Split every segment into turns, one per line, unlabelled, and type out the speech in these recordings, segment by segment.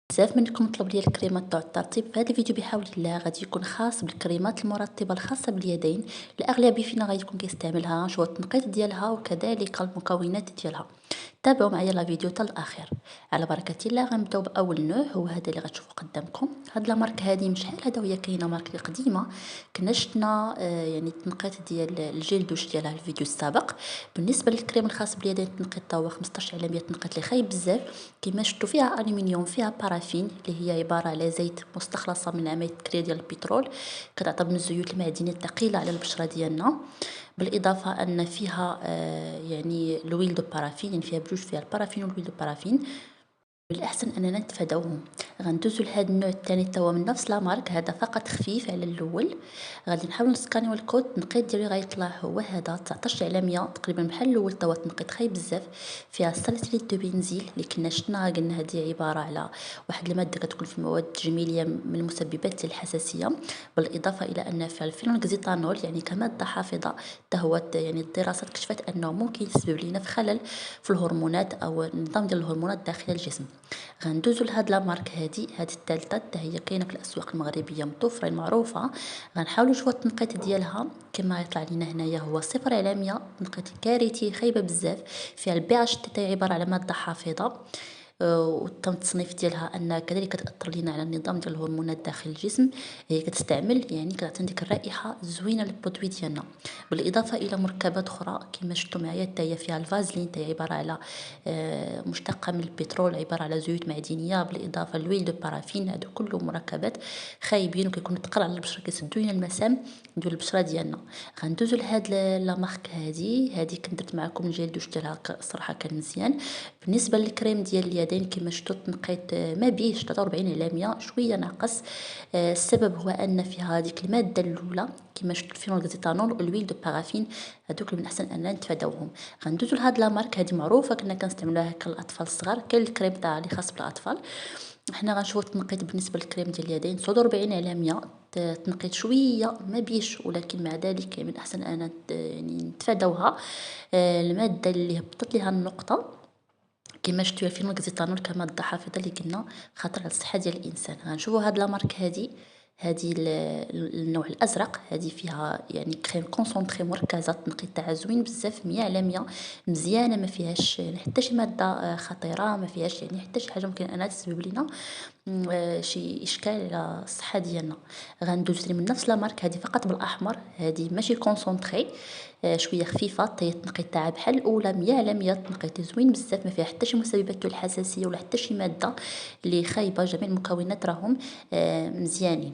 بزاف منكم طلب لي الكريمات تاع الترطيب. في هذا الفيديو بحول الله غادي يكون خاص بالكريمات المرطبه الخاصه باليدين. الاغلبيه فينا غادي يكون كيستعملها، شو التنقيط ديالها وكذلك المكونات ديالها. تابعوا معايا لا فيديو حتى الاخير. على بركه الله غنبداو باول نوع، هو هذا اللي غتشوفوا قدامكم. هاد لا مارك هذه من شحال هذا وهي كاينه ماركه قديمه. كنا شفنا يعني التنقيط ديال الجيل دوش ديالها الفيديو السابق. بالنسبه للكريم الخاص باليدين التنقيط تا هو 15 علامه، تنقيط اللي خايب بزاف. كما شفتوا فيها الومنيوم، فيها بارافين اللي هي عباره على زيت مستخلصه من عمليه التكرير ديال البترول، كتعتبر من الزيوت المعدنيه الثقيله على البشره ديالنا. بالاضافه ان فيها يعني لويل دو بارافين، يعني فيها بجوج، فيها البارافين والويل دو بارافين. من الأحسن أننا نتفاداوهم. غندوزو لهاد النوع الثاني توا من نفس لا مارك، هذا فقط خفيف على الأول. غادي نحاولو نسكانيو الكود. التنقيط ديالو غيطلع هو هذا 19 على 100 تقريبا بحال الأول. توا التنقيط خايب بزاف. فيها ساليسيليت دو بنزيل اللي كنا شفناها، قلنا هذه عبارة على واحد المادة كتكون في المواد التجميلية من المسببات الحساسية. بالإضافة إلى أن فيها الفينولكزيتانول يعني كمادة حافظة. حتى هو يعني الدراسات كشفت أنه ممكن يسبب لنا في خلل في الهرمونات أو النظام ديال الهرمونات داخل الجسم. غندوزو لهاد لا مارك هادي الثالثه، حتى هي كاينه في الاسواق المغربيه متوفره معروفه. غنحاولوا نشوفوا التنقيط ديالها. كما يطلع لنا هنايا هو 0 على 100، تنقيط كارثي خايبه بزاف. فيها البي اتش تي عباره على ماده حافظه. وتم التصنيف ديالها انها كذلك كتاثر لينا على النظام ديال الهرمونات داخل الجسم. هي كتستعمل يعني كتعطي ديك الرائحه الزوينه للبرودوي ديالنا. بالاضافه الى مركبات اخرى كما شفتوا معايا، حتى هي فيها الفازلين، حتى هي عباره على مشتقه من البترول، عباره على زيوت معدنيه. بالاضافه لويل دو بارافين. هادو كله مركبات خايبين وكيكونوا ثقال على البشره، كيسدوا لنا المسام ديال البشره ديالنا. غندوزو لهاد لا مارك هادي كنت درت معكم الجيل دوش ديالها، صراحه كان مزيان. بالنسبه للكريم ديال اليدين كما شفتوا التنقيط ما بيش 43 على 100، شويه ناقص. السبب هو ان فيها هذيك الماده الاولى كما شفتوا الفينولكزيتانول والويل دو بارافين. هذوك من الاحسن اننا نتفاداوهم. غندوزو لهاد لا مارك هذه معروفه، كنا كنستعملوها هكا للاطفال الصغار. كاين الكريم تاع اللي خاص بالاطفال. حنا غنشوفوا التنقيط بالنسبه للكريم ديال اليدين 49 على 100. تنقيط شويه ما بيش، ولكن مع ذلك من الاحسن ان يعني نتفاداوها. الماده اللي هبطت ليها النقطه كما شفتوا فيلم الكزيتانول كمادة حافظة اللي قلنا خطر على الصحة ديال الإنسان. غنشوفوا هاد لا مارك هادي النوع الازرق. هذه فيها يعني كريم كونسونطري مركزه، التنقيط تاعها زوين بزاف 100 على 100، مزيانه، ما فيهاش يعني حتى شي ماده خطيره، ما فيهاش يعني حتى شي حاجه ممكن انها تسبب لنا شي اشكال على الصحه ديالنا. غندوز من نفس لا مارك هذه فقط بالاحمر. هذه ماشي كونسونطري، شويه خفيفه. حتى هي التنقيط تاعها بحال الاولى 100 على 100. التنقيط زوين بزاف، ما فيها حتى شي مسببات الحساسيه ولا حتى شي ماده اللي خايبه. جميع المكونات راهم مزيانين.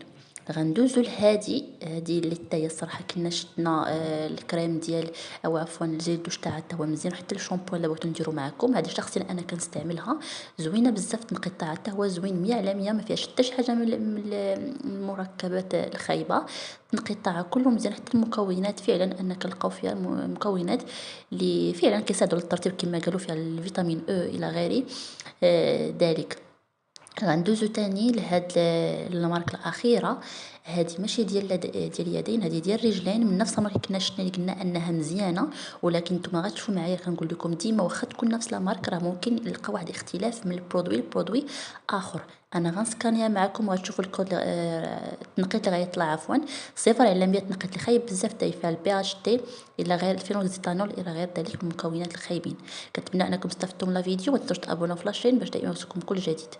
غندوزو هادي اللي حتى هي الصراحه كنا شفنا الكريم ديال، او عفوا الجيل دوش تاعها حتى هو مزيان. حتى الشامبو اللي بغيتو نديرو معكم، هذه شخصيا انا كنستعملها، زوينه بزاف. التنقيط تاعها حتى هو زوين 100 على 100، ما فيهاش حتى شي حاجه من المركبات الخايبه. التنقيط تاعها كله مزيان. حتى المكونات فعلا ان كنلقاو فيها مكونات اللي فعلا كيساعدوا للترطيب كما قالوا، فيها الفيتامين او الى غيره ذلك. غندوزو تاني لهاد المارك الاخيره. هذه ماشي ديال اليدين، هذه ديال الرجلين من نفس المارك كنا شفنا اللي قلنا انها مزيانه. ولكن نتوما غتشوفوا معايا كنقول لكم ديما واخا تكون نفس لا مارك راه ممكن نلقى واحد اختلاف من البرودوي لبرودوي اخر. انا غنسكانيها معكم وغتشوفوا الكود التنقيط اللي غيطلع عفوا 0 على 100. تنقيط اللي خايب بزاف حتى فيها البي اتش تي الى غير الفينولكزيتانول الى غير ذلك من المكونات الخايبين. كنتمنى انكم استفدتم من لا فيديو، وما تنسوش تابوناو في لاشين باش دائما يوصلكم كل جديد.